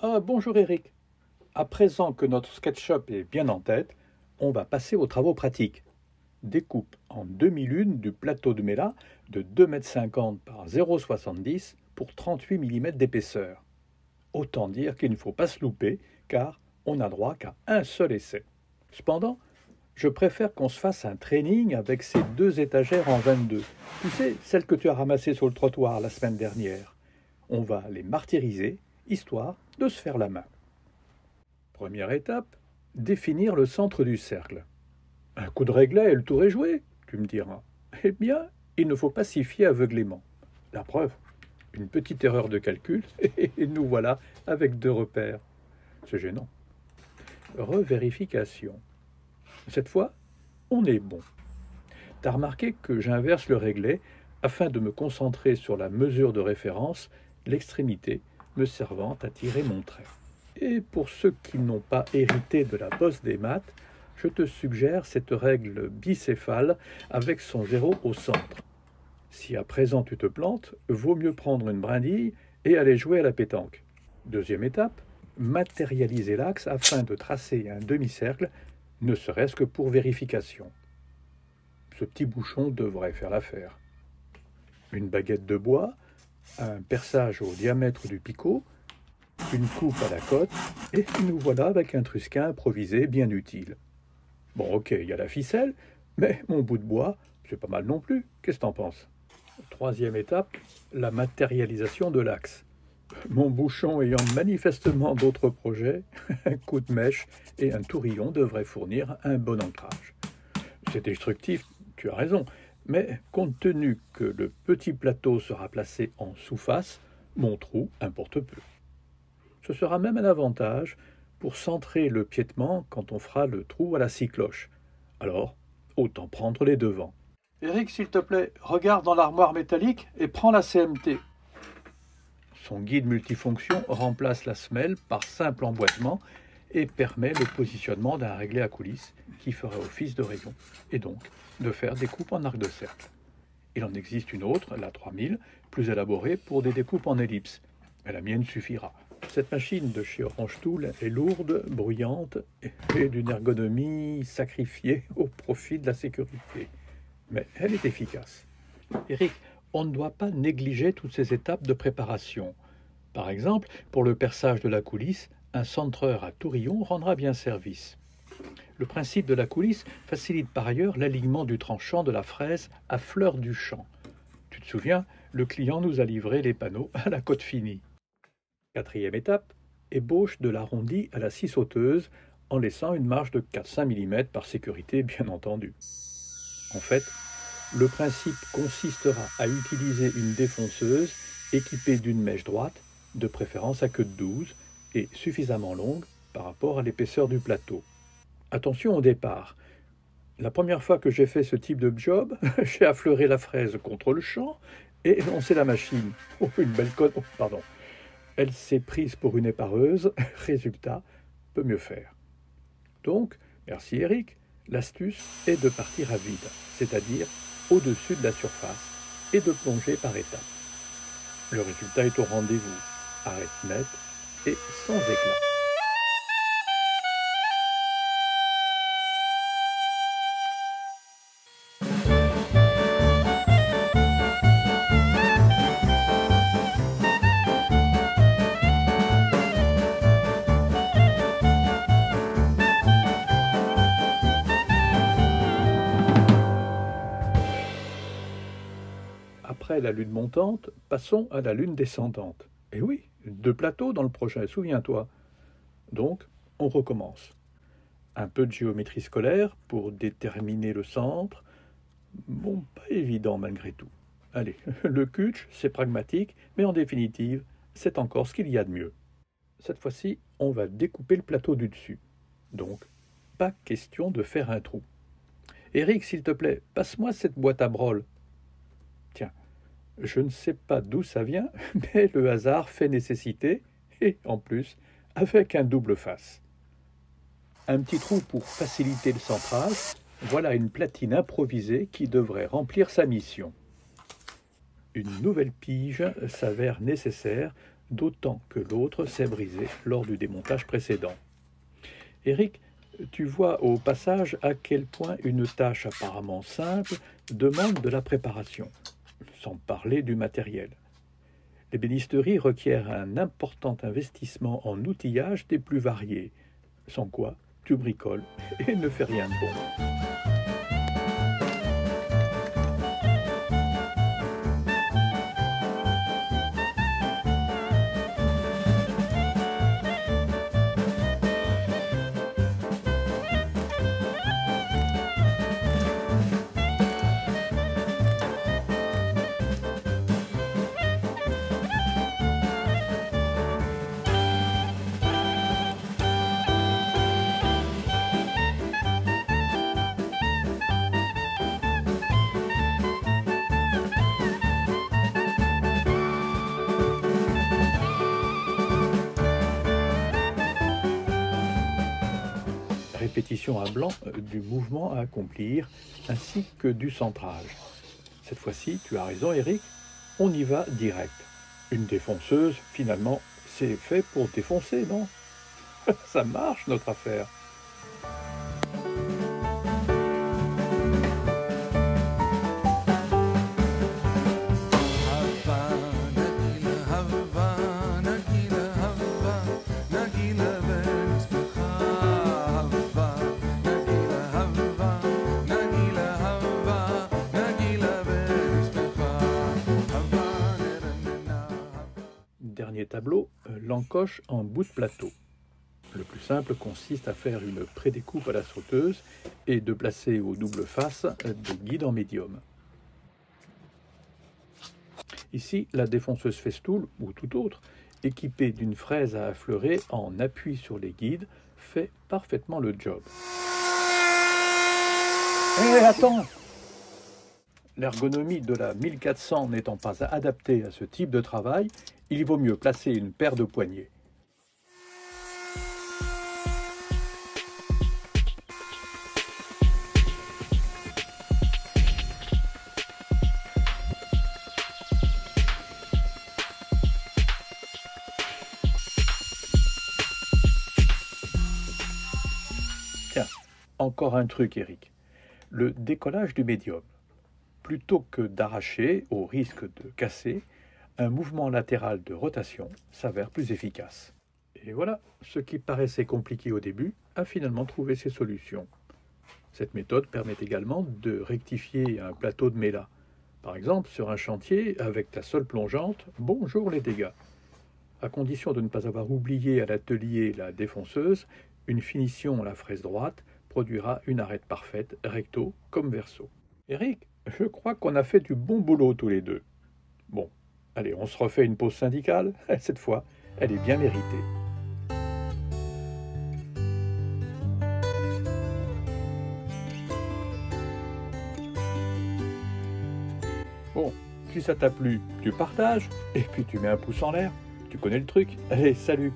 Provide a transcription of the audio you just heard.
Ah, bonjour Eric. À présent que notre SketchUp est bien en tête, on va passer aux travaux pratiques. Découpe en demi-lune du plateau de Mella de 2,50 m par 0,70 m pour 38 mm d'épaisseur. Autant dire qu'il ne faut pas se louper, car on n'a droit qu'à un seul essai. Cependant, je préfère qu'on se fasse un training avec ces deux étagères en 22. Tu sais, celles que tu as ramassées sur le trottoir la semaine dernière. On va les martyriser, histoire de se faire la main. Première étape, définir le centre du cercle. Un coup de réglet et le tour est joué, tu me diras. Eh bien, il ne faut pas s'y fier aveuglément. La preuve, une petite erreur de calcul, et nous voilà avec deux repères. C'est gênant. Revérification. Cette fois, on est bon. T'as remarqué que j'inverse le réglet afin de me concentrer sur la mesure de référence, l'extrémité me servant à tirer mon trait. Et pour ceux qui n'ont pas hérité de la bosse des maths, je te suggère cette règle bicéphale avec son zéro au centre. Si à présent tu te plantes, vaut mieux prendre une brindille et aller jouer à la pétanque. Deuxième étape, matérialiser l'axe afin de tracer un demi-cercle, ne serait-ce que pour vérification. Ce petit bouchon devrait faire l'affaire. Une baguette de bois, un perçage au diamètre du picot, une coupe à la cote, et nous voilà avec un trusquin improvisé bien utile. Bon, ok, il y a la ficelle, mais mon bout de bois, c'est pas mal non plus. Qu'est-ce que t'en penses? Troisième étape, la matérialisation de l'axe. Mon bouchon ayant manifestement d'autres projets, un coup de mèche et un tourillon devraient fournir un bon ancrage. C'est destructif, tu as raison, mais compte tenu que le petit plateau sera placé en sous-face, mon trou importe peu. Ce sera même un avantage pour centrer le piétement quand on fera le trou à la scie cloche. Alors, autant prendre les devants. Eric, s'il te plaît, regarde dans l'armoire métallique et prends la CMT. Son guide multifonction remplace la semelle par simple emboîtement et permet le positionnement d'un réglet à coulisses qui fera office de rayon et donc de faire des coupes en arc de cercle. Il en existe une autre, la 3000, plus élaborée pour des découpes en ellipse. Mais la mienne suffira. Cette machine de chez Orange Tool est lourde, bruyante et d'une ergonomie sacrifiée au profit de la sécurité. Mais elle est efficace. Eric, on ne doit pas négliger toutes ces étapes de préparation. Par exemple, pour le perçage de la coulisse, un centreur à tourillon rendra bien service. Le principe de la coulisse facilite par ailleurs l'alignement du tranchant de la fraise à fleur du champ. Tu te souviens, le client nous a livré les panneaux à la cote finie. Quatrième étape, ébauche de l'arrondi à la scie sauteuse en laissant une marge de 4-5 mm par sécurité bien entendu. En fait, le principe consistera à utiliser une défonceuse équipée d'une mèche droite, de préférence à queue de 12 et suffisamment longue par rapport à l'épaisseur du plateau. Attention au départ. La première fois que j'ai fait ce type de job, j'ai affleuré la fraise contre le champ et lancé la machine. Oh, une belle conne. Oh, pardon. Elle s'est prise pour une épareuse. Résultat, peut mieux faire. Donc, merci Eric, l'astuce est de partir à vide, c'est-à-dire au-dessus de la surface, et de plonger par étapes. Le résultat est au rendez-vous, arête nette et sans éclat. Après la lune montante, passons à la lune descendante. Et oui, deux plateaux dans le projet, souviens-toi. Donc, on recommence. Un peu de géométrie scolaire pour déterminer le centre. Bon, pas évident malgré tout. Allez, le kutsch, c'est pragmatique, mais en définitive, c'est encore ce qu'il y a de mieux. Cette fois-ci, on va découper le plateau du dessus. Donc, pas question de faire un trou. Eric, s'il te plaît, passe-moi cette boîte à brol. Tiens, je ne sais pas d'où ça vient, mais le hasard fait nécessité, et en plus, avec un double face. Un petit trou pour faciliter le centrage, voilà une platine improvisée qui devrait remplir sa mission. Une nouvelle pige s'avère nécessaire, d'autant que l'autre s'est brisé lors du démontage précédent. Eric, tu vois au passage à quel point une tâche apparemment simple demande de la préparation, sans parler du matériel. L'ébénisterie requiert un important investissement en outillage des plus variés, sans quoi tu bricoles et ne fais rien de bon. Répétition à blanc du mouvement à accomplir ainsi que du centrage. Cette fois-ci, tu as raison Eric, on y va direct. Une défonceuse, finalement, c'est fait pour défoncer, non? Ça marche notre affaire. Dernier tableau, l'encoche en bout de plateau. Le plus simple consiste à faire une prédécoupe à la sauteuse et de placer aux doubles faces des guides en médium. Ici, la défonceuse festool, ou tout autre, équipée d'une fraise à affleurer en appui sur les guides, fait parfaitement le job. Hé, attends! L'ergonomie de la 1400 n'étant pas adaptée à ce type de travail, il vaut mieux placer une paire de poignets. Tiens, encore un truc, Eric. Le décollage du médium. Plutôt que d'arracher, au risque de casser, un mouvement latéral de rotation s'avère plus efficace. Et voilà, ce qui paraissait compliqué au début a finalement trouvé ses solutions. Cette méthode permet également de rectifier un plateau de méla. Par exemple, sur un chantier, avec ta sole plongeante, bonjour les dégâts. À condition de ne pas avoir oublié à l'atelier la défonceuse, une finition à la fraise droite produira une arête parfaite, recto comme verso. Eric, je crois qu'on a fait du bon boulot tous les deux. Bon, allez, on se refait une pause syndicale. Cette fois, elle est bien méritée. Bon, si ça t'a plu, tu partages, et puis tu mets un pouce en l'air. Tu connais le truc. Allez, salut!